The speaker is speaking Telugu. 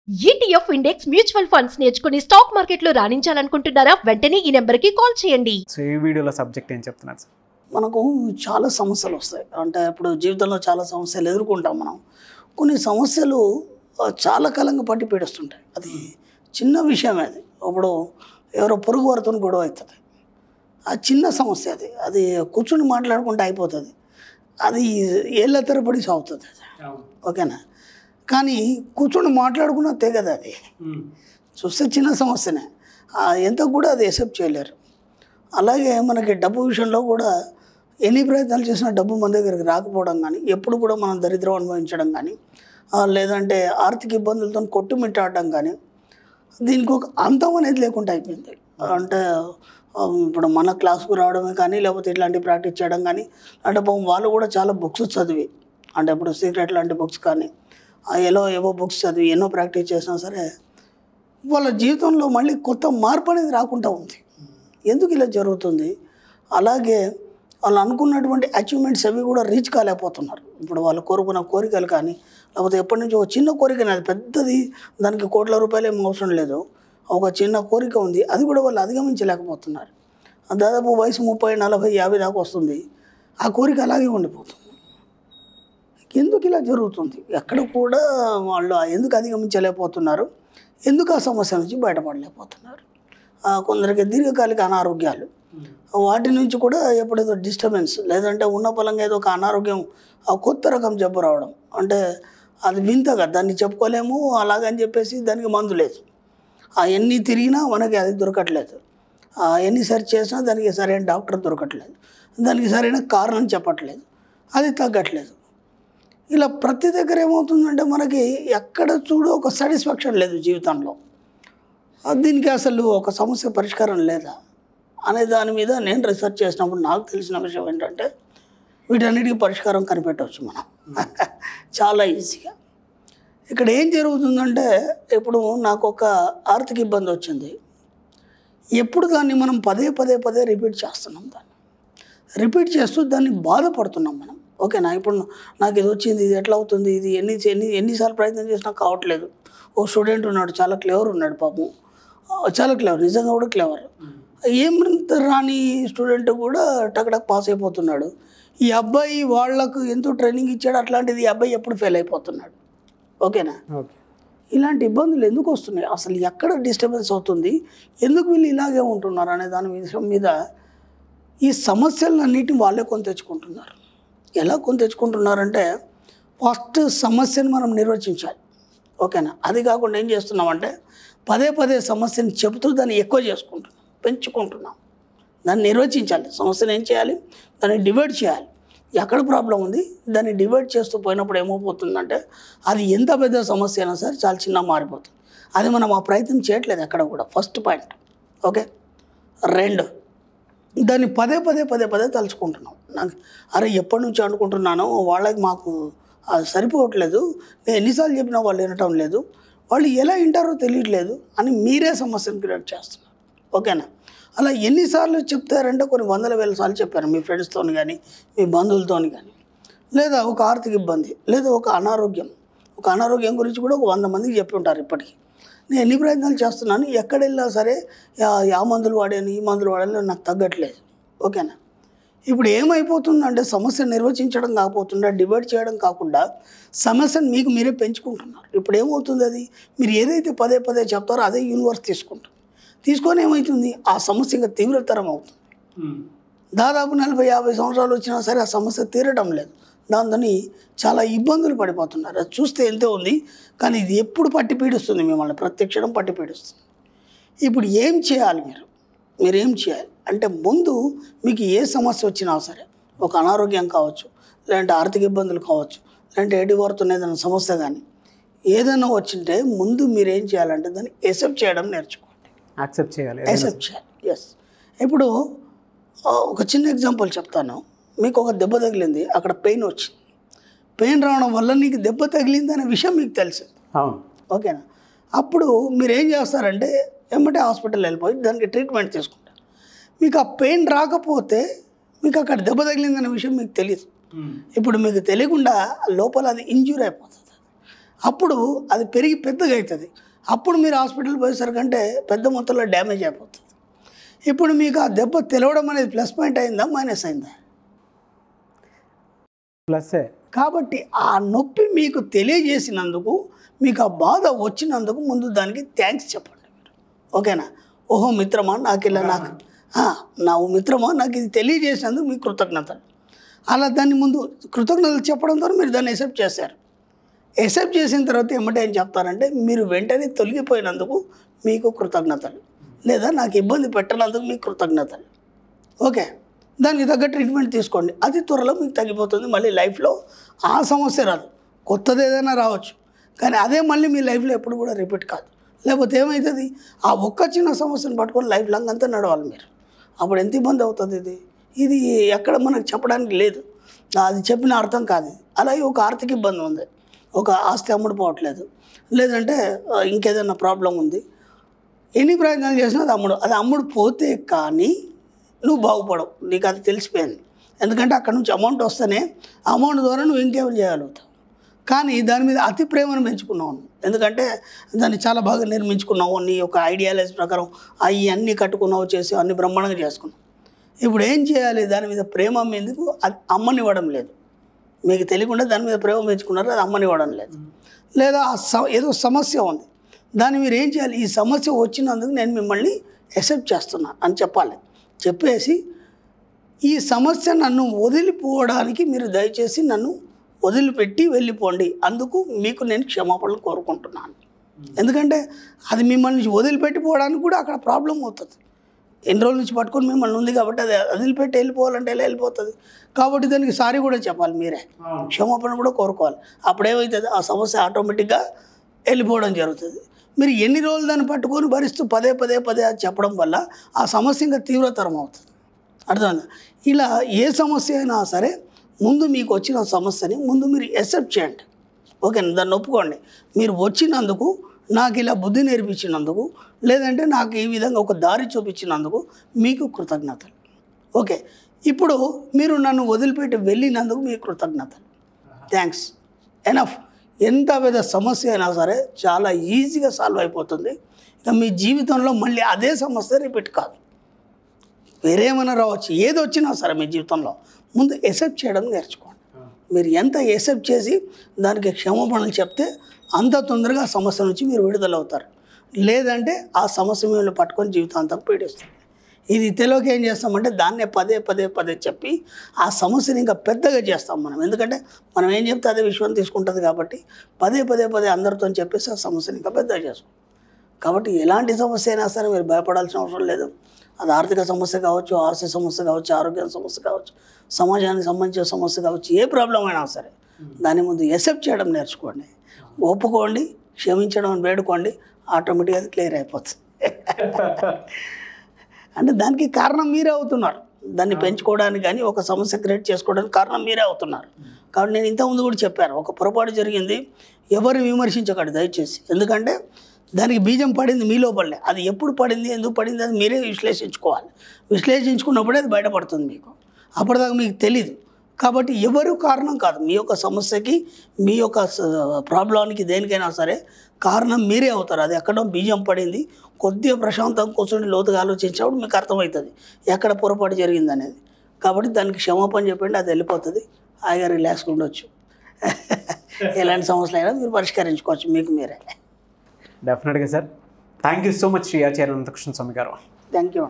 ETF ఇండెక్స్ మ్యూచువల్ ఫండ్స్ నేర్చుకుని స్టాక్ మార్కెట్లో రాణించాలనుకుంటున్నారా? వెంటనే ఈ నెంబర్కి కాల్ చేయండి. సో ఈ వీడియోలో సబ్జెక్ట్ ఏం చెప్తున్నారు సార్? మనకు చాలా సమస్యలు వస్తాయి. అంటే ఇప్పుడు జీవితంలో చాలా సమస్యలు ఎదుర్కొంటాం మనం. కొన్ని సమస్యలు చాలా కాలంగా పట్టి పీడిస్తుంటాయి. అది చిన్న విషయమే. అది ఇప్పుడు ఎవరో పొరుగు వారితో గొడవ అవుతుంది. ఆ చిన్న సమస్య అది కూర్చుని మాట్లాడుకుంటే అయిపోతుంది. అది ఏళ్ళ తరబడి సాగుతుంది. ఓకేనా? కానీ కూర్చొని మాట్లాడుకున్నా తెగదు. అది చూస్తే చిన్న సమస్యనే, ఎంత కూడా అది ఎక్సెప్ట్ చేయలేరు. అలాగే మనకి డబ్బు విషయంలో కూడా ఎన్ని ప్రయత్నాలు చేసినా డబ్బు మన దగ్గరికి రాకపోవడం కానీ, ఎప్పుడు కూడా మనం దరిద్రం అనుభవించడం కానీ, లేదంటే ఆర్థిక ఇబ్బందులతో కొట్టుమిట్టాడడం కానీ, దీనికి ఒక అంతం అనేది లేకుండా అయిపోయింది. అంటే ఇప్పుడు మన క్లాస్కు రావడమే కానీ, లేకపోతే ఇట్లాంటి ప్రాక్టీస్ చేయడం కానీ, అంటే వాళ్ళు కూడా చాలా బుక్స్ చదివి, అంటే ఇప్పుడు సీక్రెట్ లాంటి బుక్స్ కానీ, ఏవో బుక్స్ చదివి ఎన్నో ప్రాక్టీస్ చేసినా సరే వాళ్ళ జీవితంలో మళ్ళీ కొత్త మార్పు అనేది రాకుండా ఉంది. ఎందుకు ఇలా జరుగుతుంది? అలాగే వాళ్ళు అనుకున్నటువంటి అచీవ్మెంట్స్ అవి కూడా రీచ్ కాలేకపోతున్నారు. ఇప్పుడు వాళ్ళు కోరుకున్న కోరికలు కానీ, లేకపోతే ఎప్పటి నుంచో ఒక చిన్న కోరిక, అది పెద్దది, దానికి కోట్ల రూపాయలు ఏం అవసరం లేదు, ఒక చిన్న కోరిక ఉంది, అది కూడా వాళ్ళు అధిగమించలేకపోతున్నారు. దాదాపు వయసు 30, 40, 50 దాకా వస్తుంది, ఆ కోరిక అలాగే ఉండిపోతుంది. ఎందుకు ఇలా జరుగుతుంది? ఎక్కడ కూడా వాళ్ళు ఎందుకు అధిగమించలేకపోతున్నారు? ఎందుకు ఆ సమస్య నుంచి బయటపడలేకపోతున్నారు? కొందరికి దీర్ఘకాలిక అనారోగ్యాలు, వాటి నుంచి కూడా ఎప్పుడేదో డిస్టర్బెన్స్, లేదంటే ఉన్న పొలంగా ఏదో ఒక అనారోగ్యం, కొత్త రకం జబ్బు రావడం, అంటే అది వింతగా దాన్ని చెప్పుకోలేము. అలాగని చెప్పేసి దానికి మందు లేదు. ఎన్ని తిరిగినా మనకి అది దొరకట్లేదు. ఎన్ని సెర్చ్ చేసినా దానికి సరైన డాక్టర్ దొరకట్లేదు, దానికి సరైన కారణం చెప్పట్లేదు, అది తగ్గట్లేదు. ఇలా ప్రతి దగ్గర ఏమవుతుందంటే మనకి ఎక్కడ చూడు ఒక సాటిస్ఫాక్షన్ లేదు జీవితంలో. దీనికి అసలు ఒక సమస్య పరిష్కారం లేదా అనే దాని మీద నేను రీసెర్చ్ చేసినప్పుడు నాకు తెలిసిన విషయం ఏంటంటే, వీటన్నిటికీ పరిష్కారం కనిపెట్టవచ్చు మనం చాలా ఈజీగా. ఇక్కడ ఏం జరుగుతుందంటే, ఇప్పుడు నాకు ఒక ఆర్థిక ఇబ్బంది వచ్చింది. ఎప్పుడు దాన్ని మనం పదే రిపీట్ చేస్తున్నాం. దాన్ని రిపీట్ చేస్తూ దాన్ని బాధపడుతున్నాం మనం. ఓకేనా? ఇప్పుడు నాకు ఇది వచ్చింది, ఇది ఎట్లా అవుతుంది, ఇది ఎన్నిసార్లు ప్రయత్నం చేసినా కావట్లేదు. ఓ స్టూడెంట్ ఉన్నాడు, చాలా క్లెవర్ ఉన్నాడు పాపం, చాలా క్లెవర్, నిజంగా కూడా క్లెవర్. ఏం రాని స్టూడెంట్ కూడా టక్ పాస్ అయిపోతున్నాడు. ఈ అబ్బాయి వాళ్లకు ఎంతో ట్రైనింగ్ ఇచ్చాడు, అట్లాంటిది ఈ అబ్బాయి ఎప్పుడు ఫెయిల్ అయిపోతున్నాడు. ఓకేనా? ఇలాంటి ఇబ్బందులు ఎందుకు వస్తున్నాయి? అసలు ఎక్కడ డిస్టర్బెన్స్ అవుతుంది? ఎందుకు వీళ్ళు ఇలాగే ఉంటున్నారు అనే దాని విషయం మీద ఈ సమస్యలన్నిటిని వాళ్ళే కొని తెచ్చుకుంటున్నారు. ఎలా కొని తెచ్చుకుంటున్నారంటే, ఫస్ట్ సమస్యను మనం నిర్వచించాలి. ఓకేనా? అది కాకుండా ఏం చేస్తున్నామంటే పదే సమస్యను చెబుతూ దాన్ని ఎక్కువ చేసుకుంటున్నాం, పెంచుకుంటున్నాం. దాన్ని నిర్వచించాలి. సమస్యను ఏం చేయాలి? దాన్ని డివైడ్ చేయాలి. ఎక్కడ ప్రాబ్లం ఉంది దాన్ని డివైడ్ చేస్తూ పోయినప్పుడు ఏమైపోతుందంటే, అది ఎంత పెద్ద సమస్య అయినా సరే చాలా చిన్న మారిపోతుంది. అది మనం ఆ ప్రయత్నం చేయట్లేదు ఎక్కడ కూడా. First point. ఓకే. 2, దాన్ని పదే తలుచుకుంటున్నాం. నాకు అరే ఎప్పటి నుంచి అనుకుంటున్నానో, వాళ్ళకి మాకు అది సరిపోవట్లేదు, నేను ఎన్నిసార్లు చెప్పినా వాళ్ళు వినటం లేదు, వాళ్ళు ఎలా వింటారో తెలియట్లేదు అని మీరే సమస్యను క్రియేట్ చేస్తున్నారు. ఓకేనా? అలా ఎన్నిసార్లు చెప్తారంటే కొన్ని వందల వేల సార్లు చెప్పారు, మీ ఫ్రెండ్స్తో కానీ, మీ బంధువులతో కానీ. లేదా ఒక ఆర్థిక ఇబ్బంది, లేదా ఒక అనారోగ్యం గురించి కూడా ఒక 100 మందికి చెప్పి ఉంటారు ఇప్పటికీ. నేను ఎన్ని ప్రయత్నాలు చేస్తున్నాను, ఎక్కడ వెళ్ళినా సరే ఆ మందులు వాడాను, ఈ మందులు వాడాను, నాకు తగ్గట్లేదు. ఓకేనా? ఇప్పుడు ఏమైపోతుందంటే, సమస్య నిర్వచించడం కాకపోతుందా, డివైడ్ చేయడం కాకుండా సమస్యను మీకు మీరే పెంచుకుంటున్నారు. ఇప్పుడు ఏమవుతుంది? అది మీరు ఏదైతే పదే చెప్తారో అదే యూనివర్స్ తీసుకొని ఏమవుతుంది, ఆ సమస్య ఇంకా తీవ్రతరం అవుతుంది. దాదాపు 40-50 సంవత్సరాలు వచ్చినా సరే ఆ సమస్య తీరడం లేదు. దాంతో చాలా ఇబ్బందులు పడిపోతున్నారు. అది చూస్తే ఎంతో ఉంది, కానీ ఇది ఎప్పుడు పట్టి పీడిస్తుంది మిమ్మల్ని, ప్రత్యక్షణం పట్టి పీడిస్తుంది. ఇప్పుడు ఏం చేయాలి? మీరు ఏం చేయాలి అంటే, ముందు మీకు ఏ సమస్య వచ్చినా సరే, ఒక అనారోగ్యం కావచ్చు, లేదంటే ఆర్థిక ఇబ్బందులు కావచ్చు, లేదంటే ఎడివరుతున్న ఏదైనా సమస్య కానీ ఏదైనా వచ్చింటే, ముందు మీరు ఏం చేయాలంటే దాన్ని ఎక్సెప్ట్ చేయడం నేర్చుకోండి. యాక్సెప్ట్ చేయాలి. ఎస్. ఇప్పుడు ఒక చిన్న ఎగ్జాంపుల్ చెప్తాను. మీకు ఒక దెబ్బ తగిలింది, అక్కడ పెయిన్ వచ్చింది. పెయిన్ రావడం వల్ల నీకు దెబ్బ తగిలింది అనే విషయం మీకు తెలుసు. అవును. ఓకేనా? అప్పుడు మీరు ఏం చేస్తారంటే, వెంబడే హాస్పిటల్ వెళ్ళిపోయి దానికి ట్రీట్మెంట్ తీసుకుంటారు. మీకు ఆ పెయిన్ రాకపోతే మీకు అక్కడ దెబ్బ తగిలిందనే విషయం మీకు తెలియదు. ఇప్పుడు మీకు తెలియకుండా లోపల అది ఇంజ్యూర్ అయిపోతుంది. అప్పుడు అది పెరిగి పెద్దగా అవుతుంది. అప్పుడు మీరు హాస్పిటల్ పోయేసరికంటే పెద్ద మొత్తంలో డ్యామేజ్ అయిపోతుంది. ఇప్పుడు మీకు ఆ దెబ్బ తెలవడం అనేది ప్లస్ పాయింట్ అయిందా, మైనస్ అయిందా? ప్లస్సే. కాబట్టి ఆ నొప్పి మీకు తెలియజేసినందుకు, మీకు ఆ బాధ వచ్చినందుకు ముందు దానికి థ్యాంక్స్ చెప్పండి మీరు. ఓకేనా? ఓహో మిత్రమా, నాకు ఇలా నా మిత్రమా నాకు ఇది తెలియజేసినందుకు మీకు కృతజ్ఞతలు. అలా దాన్ని ముందు కృతజ్ఞతలు చెప్పడం ద్వారా మీరు దాన్ని ఎక్సెప్ట్ చేశారు. ఎక్సెప్ట్ చేసిన తర్వాత ఏమంటే ఏం చెప్తారంటే, మీరు వెంటనే తొలగిపోయినందుకు మీకు కృతజ్ఞతలు, లేదా నాకు ఇబ్బంది పెట్టనందుకు మీకు కృతజ్ఞతలు. ఓకే, దానికి తగ్గ ట్రీట్మెంట్ తీసుకోండి. అది త్వరలో మీకు తగ్గిపోతుంది. మళ్ళీ లైఫ్లో ఆ సమస్య రాదు. కొత్తది ఏదైనా రావచ్చు, కానీ అదే మళ్ళీ మీ లైఫ్లో ఎప్పుడు కూడా రిపీట్ కాదు. లేకపోతే ఏమవుతుంది, ఆ ఒక్క చిన్న సమస్యను పట్టుకొని లైఫ్ లాంగ్ అంతా నడవాలి మీరు. అప్పుడు ఎంత ఇబ్బంది అవుతుంది. ఇది ఎక్కడ మనకు చెప్పడానికి లేదు, అది చెప్పిన అర్థం కాదు. అలాగే ఒక ఆర్థిక ఇబ్బంది ఉంది, ఒక ఆస్తి అమ్ముడుపోవట్లేదు, లేదంటే ఇంకేదైనా ప్రాబ్లం ఉంది. ఎన్ని ప్రయత్నాలు చేసినా అది అమ్ముడు పోతే కానీ నువ్వు బాగుపడవు. నీకు అది తెలిసిపోయింది. ఎందుకంటే అక్కడ నుంచి అమౌంట్ వస్తేనే అమౌంట్ ద్వారా నువ్వు ఇంకేమైనా చేయగలుగుతావు. కానీ దాని మీద అతి ప్రేమను పెంచుకున్నావు. ఎందుకంటే దాన్ని చాలా బాగా నిర్మించుకున్నావు. నీ యొక్క ఐడియాలజీ ప్రకారం అవి అన్నీ కట్టుకున్నావు, చేసి అన్ని బ్రహ్మాండంగా చేసుకున్నావు. ఇప్పుడు ఏం చేయాలి, దాని మీద ప్రేమ మీదకు అది అమ్మనివ్వడం లేదు. మీకు తెలియకుండా దాని మీద ప్రేమ పెంచుకున్నారు, అది అమ్మనివ్వడం లేదు. లేదా ఏదో సమస్య ఉంది, దాన్ని మీరు ఏం చేయాలి, ఈ సమస్య వచ్చినందుకు నేను మిమ్మల్ని యాక్సెప్ట్ చేస్తున్నాను అని చెప్పాలి. చెప్పేసి ఈ సమస్య నన్ను వదిలిపోవడానికి మీరు దయచేసి నన్ను వదిలిపెట్టి వెళ్ళిపోండి, అందుకు మీకు నేను క్షమాపణలు కోరుకుంటున్నాను. ఎందుకంటే అది మిమ్మల్ని వదిలిపెట్టిపోవడానికి కూడా అక్కడ ప్రాబ్లం అవుతుంది. ఎన్ని రోజుల నుంచి పట్టుకొని మిమ్మల్ని ఉంది కాబట్టి అది వదిలిపెట్టి వెళ్ళిపోవాలంటే ఎలా వెళ్ళిపోతుంది. కాబట్టి దానికి సారీ కూడా చెప్పాలి, మీరే క్షమాపణ కూడా కోరుకోవాలి. అప్పుడేమవుతుంది, ఆ సమస్య ఆటోమేటిక్గా వెళ్ళిపోవడం జరుగుతుంది. మీరు ఎన్ని రోజులు దాన్ని పట్టుకొని భరిస్తూ పదే అది చెప్పడం వల్ల ఆ సమస్య ఇంకా తీవ్రతరం అవుతుంది. అర్థమైందా? ఇలా ఏ సమస్య అయినా సరే ముందు మీకు వచ్చిన సమస్యని ముందు మీరు యాక్సెప్ట్ చేయండి. ఓకేనా? దాన్ని ఒప్పుకోండి. మీరు వచ్చినందుకు, నాకు ఇలా బుద్ధి నేర్పించినందుకు, లేదంటే నాకు ఈ విధంగా ఒక దారి చూపించినందుకు మీకు కృతజ్ఞతలు. ఓకే, ఇప్పుడు మీరు నన్ను వదిలిపెట్టి వెళ్ళినందుకు మీకు కృతజ్ఞతలు. థ్యాంక్స్. ఎనఫ్. ఎంత పెద్ద సమస్య అయినా సరే చాలా ఈజీగా సాల్వ్ అయిపోతుంది. ఇక మీ జీవితంలో మళ్ళీ అదే సమస్య రిపీట్ కాదు. వేరేమైనా రావచ్చు, ఏది వచ్చినా సరే మీ జీవితంలో ముందు యాక్సెప్ట్ చేయడం నేర్చుకోండి. మీరు ఎంత యాక్సెప్ట్ చేసి దానికి క్షమాపణలు చెప్తే అంత తొందరగా ఆ సమస్య నుంచి మీరు విడుదలవుతారు. లేదంటే ఆ సమస్య మిమ్మల్ని పట్టుకొని జీవితాంతం పీడిస్తుంది. ఇది తెలియక ఏం చేస్తామంటే దాన్నే పదే చెప్పి ఆ సమస్యని ఇంకా పెద్దగా చేస్తాం మనం. ఎందుకంటే మనం ఏం చెప్తే అదే విషయం తీసుకుంటుంది కాబట్టి పదే అందరితో చెప్పేసి ఆ సమస్యని ఇంకా పెద్దగా చేస్తాం. కాబట్టి ఎలాంటి సమస్య అయినా సరే మీరు భయపడాల్సిన అవసరం లేదు. అది ఆర్థిక సమస్య కావచ్చు, ఆస్తి సమస్య కావచ్చు, ఆరోగ్య సమస్య కావచ్చు, సమాజానికి సంబంధించిన సమస్య కావచ్చు, ఏ ప్రాబ్లం అయినా సరే దాని ముందు యాక్సెప్ట్ చేయడం నేర్చుకోండి. ఒప్పుకోండి, క్షమించడం అని వేడుకోండి, ఆటోమేటిక్గా అది క్లియర్ అయిపోతుంది. అంటే దానికి కారణం మీరే అవుతున్నారు. దాన్ని పెంచుకోవడానికి కానీ ఒక సమస్య క్రియేట్ చేసుకోవడానికి కారణం మీరే అవుతున్నారు. కాబట్టి నేను ఇంతకుముందు కూడా చెప్పాను, ఒక పొరపాటు జరిగింది, ఎవరు విమర్శించకండి దయచేసి. ఎందుకంటే దానికి బీజం పడింది మీ లోపలనే. అది ఎప్పుడు పడింది, ఎందుకు పడింది, అది మీరే విశ్లేషించుకోవాలి. విశ్లేషించుకున్నప్పుడే అది బయటపడుతుంది మీకు. అప్పటిదాకా మీకు తెలీదు. కాబట్టి ఎవరు కారణం కాదు. మీ యొక్క సమస్యకి, మీ యొక్క ప్రాబ్లానికి, దేనికైనా సరే కారణం మీరే అవుతారు. అది ఎక్కడో బీజం పడింది. కొద్దిగా ప్రశాంతంగా కూర్చొని లోతుగా ఆలోచించినప్పుడు మీకు అర్థమవుతుంది ఎక్కడ పొరపాటు జరిగింది అనేది. కాబట్టి దానికి క్షమాపణ చెప్పండి, అది వెళ్ళిపోతుంది. హాయిగా రిలాక్స్గా ఉండొచ్చు. ఎలాంటి సమస్యలు అయినా మీరు పరిష్కరించుకోవచ్చు మీకు మీరే. డెఫినెట్గా sir. Thank you so much Shri Acharya Anantakrishna Swami garu. Thank you.